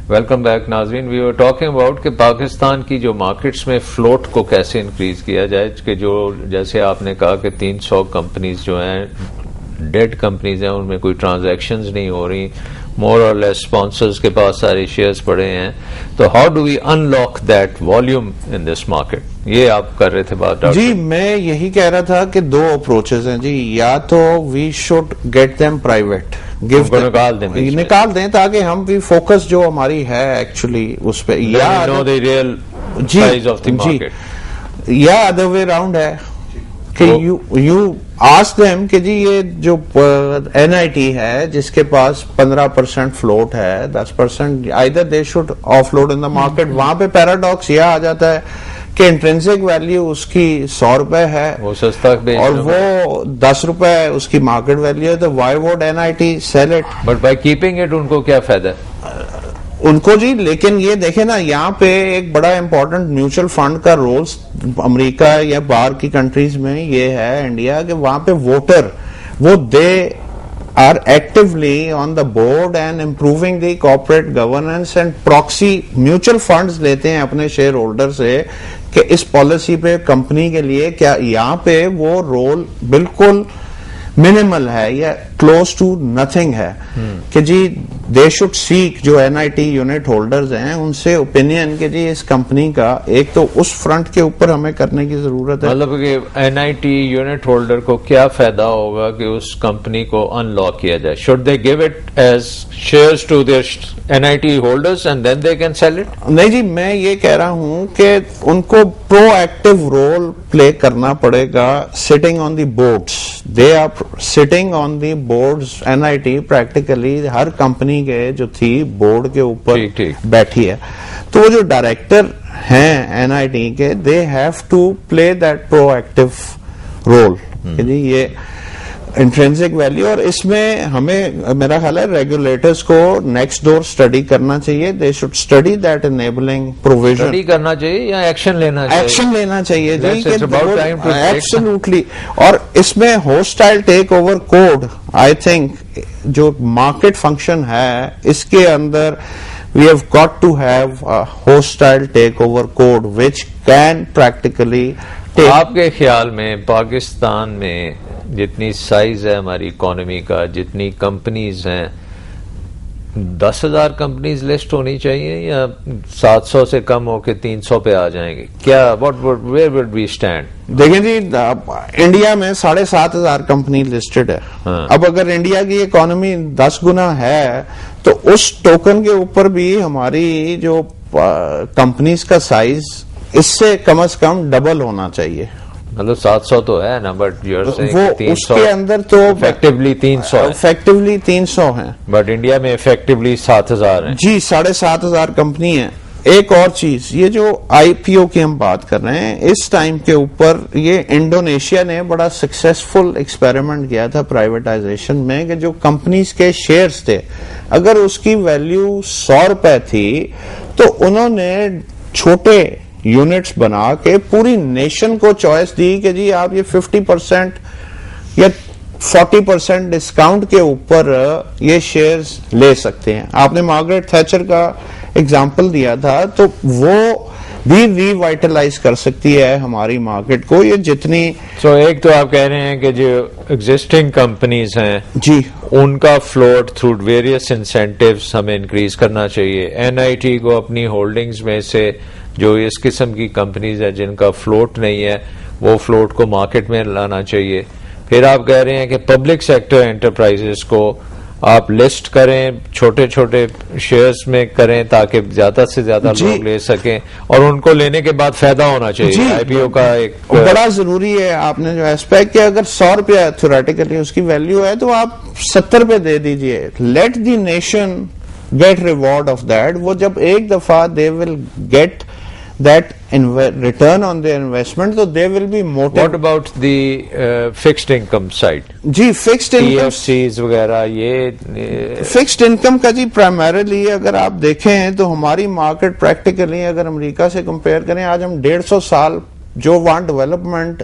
Welcome back ناظرین. We are talking about کہ پاکستان کی جو مارکیٹس میں فلوٹ کو کیسے انکریز کیا جائے, کہ جو جیسے آپ نے کہا کہ 300 کمپنیز جو ہیں ڈیڈ کمپنیز ہیں, ان میں کوئی ٹرانزیکشنز نہیں ہو رہی, مور اور لیس اسپانسرز کے پاس سارے شیئرز پڑے ہیں. تو how do we unlock that volume in this market? یہ آپ کر رہے تھے بات. جی میں یہی کہہ رہا تھا کہ دو اپروچز ہیں جی. یا تو we should get them private, نکال دیں تاکہ ہم بھی فوکس جو ہماری ہے ایکچولی اس پہ, یا ادر وے راؤنڈ ہے کہ یو آسک دیم کہ جی یہ جو این آئی ٹی ہے جس کے پاس 15% فلوٹ ہے, 10% either they should offload in the market. وہاں پہ پیراڈاکس یہ آ جاتا ہے کہ انٹرنسک ویلیو اس کی 100 روپے ہے, وہ سستا اور وہ 10 روپے اس کی مارکیٹ ویلیو ہے, تو why would N I T sell it? But by keeping it ان کو کیا فائدہ ہے ان کو جی؟ لیکن یہ دیکھیں نا, یہاں پہ ایک بڑا امپورٹنٹ میوچل فنڈ کا رول امریکہ یا باہر کی کنٹریز میں یہ ہے, انڈیا, کہ وہاں پہ ووٹر وہ دے are actively on the board and improving the corporate governance and proxy mutual funds لیتے ہیں اپنے شیئر ہولڈر سے کہ اس پالیسی پہ کمپنی کے لیے کیا. یہاں پہ وہ رول بالکل منیمل ہے یا کلوز ٹو نتھنگ ہے کہ جی دے شوڈ سیک, جو N I T unit holders ہیں ان سے اوپینین کہ جی اس کمپنی کا ایک تو اس فرنٹ کے اوپر ہمیں کرنے کی ضرورت ہے. مطلب کہ N I T unit holder کو کیا فائدہ ہوگا کہ اس کمپنی کو ان لاک کیا جائے؟ Should they give it as shares to their N I T holders and then they can sell it? نہیں جی, میں یہ کہہ رہا ہوں کہ ان کو پرو ایکٹیو رول پلے کرنا پڑے گا sitting on the boards. They are sitting on the boards. N I T practically ہر کمپنی کے جو تھی بورڈ کے اوپر بیٹھی ہے, تو وہ جو ڈائریکٹر ہیں این آئی ٹی کے, they have to play that proactive role کہ جی یہ انٹرنسک ویلیو. اور اس میں ہمیں میرا خیال ہے ریگولیٹرز کو نیکسٹ ڈور اسٹڈی کرنا چاہیے. They should study that enabling provision. Study کرنا چاہیے یا ایکشن لینا چاہیے؟ ایکشن لینا چاہیے جی, ایبسولوٹلی. اور اس میں hostile takeover code, I think جو مارکیٹ فنکشن ہے اس کے اندر we have got to have a hostile takeover code which can practically take. آپ کے خیال میں پاکستان میں جتنی سائز ہے ہماری اکانومی کا, جتنی کمپنیز ہیں, 10,000 کمپنیز لسٹ ہونی چاہیے یا 700 سے کم ہو کے 300 پہ آ جائیں گے؟ کیا where would we stand؟ دیکھیں جی, انڈیا میں 7,500 کمپنی لسٹڈ ہے. اب اگر انڈیا کی اکانومی 10 گنا ہے تو اس ٹوکن کے اوپر بھی ہماری جو کمپنیز کا سائز اس سے کم از کم ڈبل ہونا چاہیے. مطلب 700 تو ہے نا, بٹ وہ اس کے اندر تو افیکٹولی 300 ہیں, بٹ انڈیا میں افیکٹولی 7,000 ہیں. جی 7,500 کمپنی ہیں. ایک اور چیز, یہ جو آئی پی او کی ہم بات کر رہے ہیں اس ٹائم کے اوپر, یہ انڈونیشیا نے بڑا سکسیسفل ایکسپیریمنٹ کیا تھا پرائیویٹائزیشن میں کہ جو کمپنیز کے شیئرز تھے اگر اس کی ویلیو 100 روپے تھی تو انہوں نے چھوٹے یونٹس بنا کے پوری نیشن کو چوائس دی کہ جی آپ یہ 50% یا 40% ڈسکاؤنٹ کے اوپر یہ شیئرز لے سکتے ہیں. آپ نے مارگریٹ تھیچر کا ایگزامپل دیا تھا, تو وہ بھی ری وائٹلائز کر سکتی ہے ہماری مارکیٹ کو. یہ جتنی ایک تو آپ کہہ رہے ہیں کہ جو ایگزسٹنگ کمپنیز ہیں جی ان کا فلوٹ تھرو ویریس انسینٹیوز ہمیں انکریز کرنا چاہیے. این آئی ٹی کو اپنی ہولڈنگز میں سے جو اس قسم کی کمپنیز ہیں جن کا فلوٹ نہیں ہے وہ فلوٹ کو مارکیٹ میں لانا چاہیے. پھر آپ کہہ رہے ہیں کہ پبلک سیکٹر انٹرپرائزز کو آپ لسٹ کریں, چھوٹے چھوٹے شیئرز میں کریں تاکہ زیادہ سے زیادہ لوگ لے سکیں, اور ان کو لینے کے بعد فائدہ ہونا چاہیے. آئی پی او کا ایک بڑا ضروری ہے آپ نے جو ایسپیکٹ کہ اگر 100 روپیہ تھیوریٹیکلی اس کی ویلیو ہے تو آپ 70 روپے دے دیجئے. Let the nation get reward of that. وہ جب ایک دفعہ they will get that return on their investment, so they will be motivated. What about the fixed income side? جی fixed income EFCs وغیرہ, یہ fixed income کا جی primarily اگر آپ دیکھیں تو ہماری مارکیٹ پریکٹیکلی اگر امریکہ سے کمپیئر کریں, آج ہم 150 سال جو وہاں development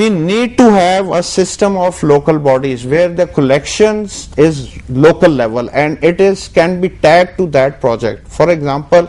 We need to have a system of local bodies where the collections is local level and it is can be tagged to that project. For example,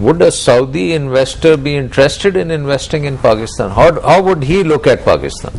would a Saudi investor be interested in investing in Pakistan? How would he look at Pakistan?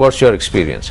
What's your experience?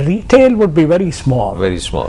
Retail would be very small. Very small.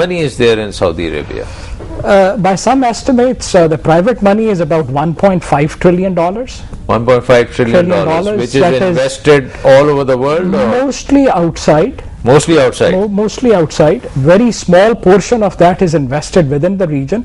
money is there in Saudi Arabia? By some estimates, the private money is about $1.5 trillion. $1.5 trillion, which is invested all over the world? Mostly outside. Mostly outside. Mostly outside. Very small portion of that is invested within the region.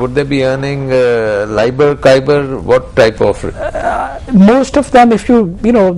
would they be earning LIBOR, KIBOR, what type of? Most of them, if you know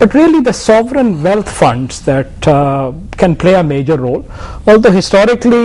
But really the sovereign wealth funds that can play a major role. Although historically,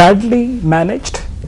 Badly managed.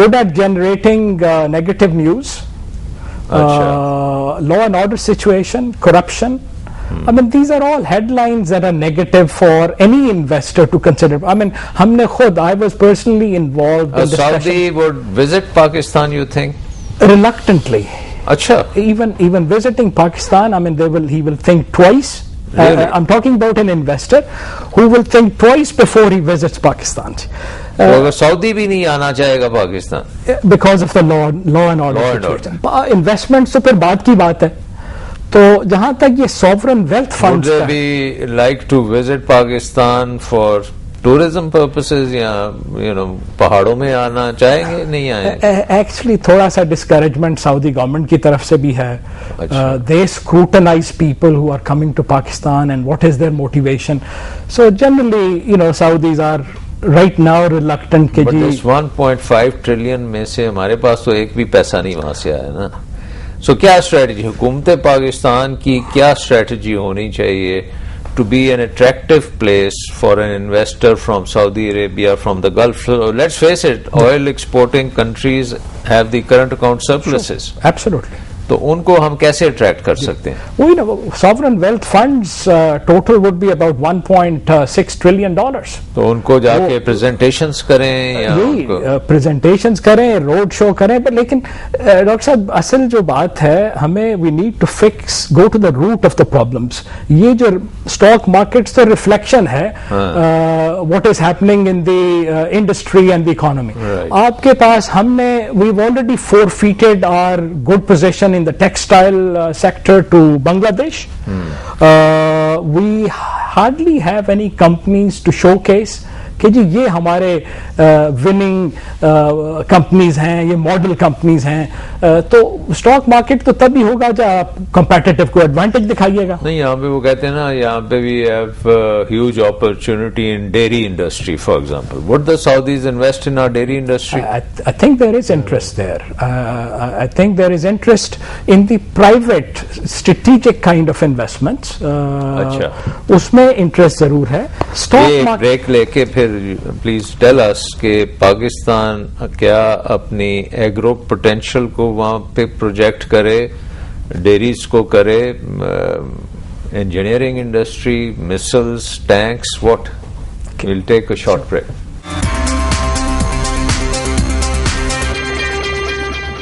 good at generating negative news. Law and order situation, corruption. I mean, these are all headlines that are negative for any investor to consider. I mean, I was personally involved in Saudi would visit Pakistan, you think? Reluctantly. Acha. Even visiting Pakistan, I mean, he will think twice. Really? I'm talking about an investor who will think twice before he visits Pakistan. اگر سعودی بھی نہیں آنا چاہے گا Pakistan Because of the law and order situation. Investment تو پھر بعد کی بات ہے. تو جہاں تک یہ sovereign wealth funds would they be like to visit Pakistan for tourism purposes یا پہاڑوں میں آنا چاہیں گے نہیں آئیں گے؟ ایکچولی تھوڑا سا ڈسکریجمنٹ سعودی گورنمنٹ کی طرف سے بھی ہے. They scrutinize people who are coming to Pakistan and what is their motivation. So generally, Saudis are right now reluctant کہ جی 1.5 ٹریلین میں سے ہمارے پاس تو ایک بھی پیسہ نہیں وہاں سے آیا نا. سو کیا اسٹریٹجی حکومت پاکستان کی کیا اسٹریٹجی ہونی چاہیے to be an attractive place for an investor from Saudi Arabia, from the Gulf? Let's face it, oil exporting countries have the current account surpluses. Sure. Absolutely. تو ان کو ہم کیسے اٹریکٹ کر سکتے ہیں؟ وہی sovereign wealth funds total would be about $1.6 trillion. تو ان کو جا کے پریزنٹیشنز کریں یا پریزنٹیشنز کریں روڈ شو کریں. لیکن ڈاکٹر صاحب اصل جو بات ہے ہمیں we need to go to the root of the problems. یہ جو اسٹاک مارکیٹس تو ریفلیکشن ہے what is happening in the industry and the economy. آپ کے پاس ہم نے we've already forfeited our good position in the textile sector to Bangladesh. We hardly have any companies to showcase کہ جی یہ ہمارے وننگ کمپنیز ہیں, یہ ماڈل کمپنیز ہیں. تو اسٹاک مارکیٹ تو تبھی ہوگا جب آپ کمپیٹیٹو کو ایڈوانٹیج دکھائیے گا. نہیں یہاں پہ وہ کہتے ہیں نا یہاں پہ we have huge opportunity in dairy industry for example. Would the Saudis invest in our dairy industry? I think there is interest there. I think there is interest in the private strategic kind of investments. اس میں interest ضرور ہے. ایک break لے کے پھر please tell us کہ پاکستان کیا اپنی ایگرو پوٹینشیل کو وہاں پہ پروجیکٹ کرے, ڈیریز کو کرے, انجینئرنگ انڈسٹری, مسلز, tanks, what? Well take a short break.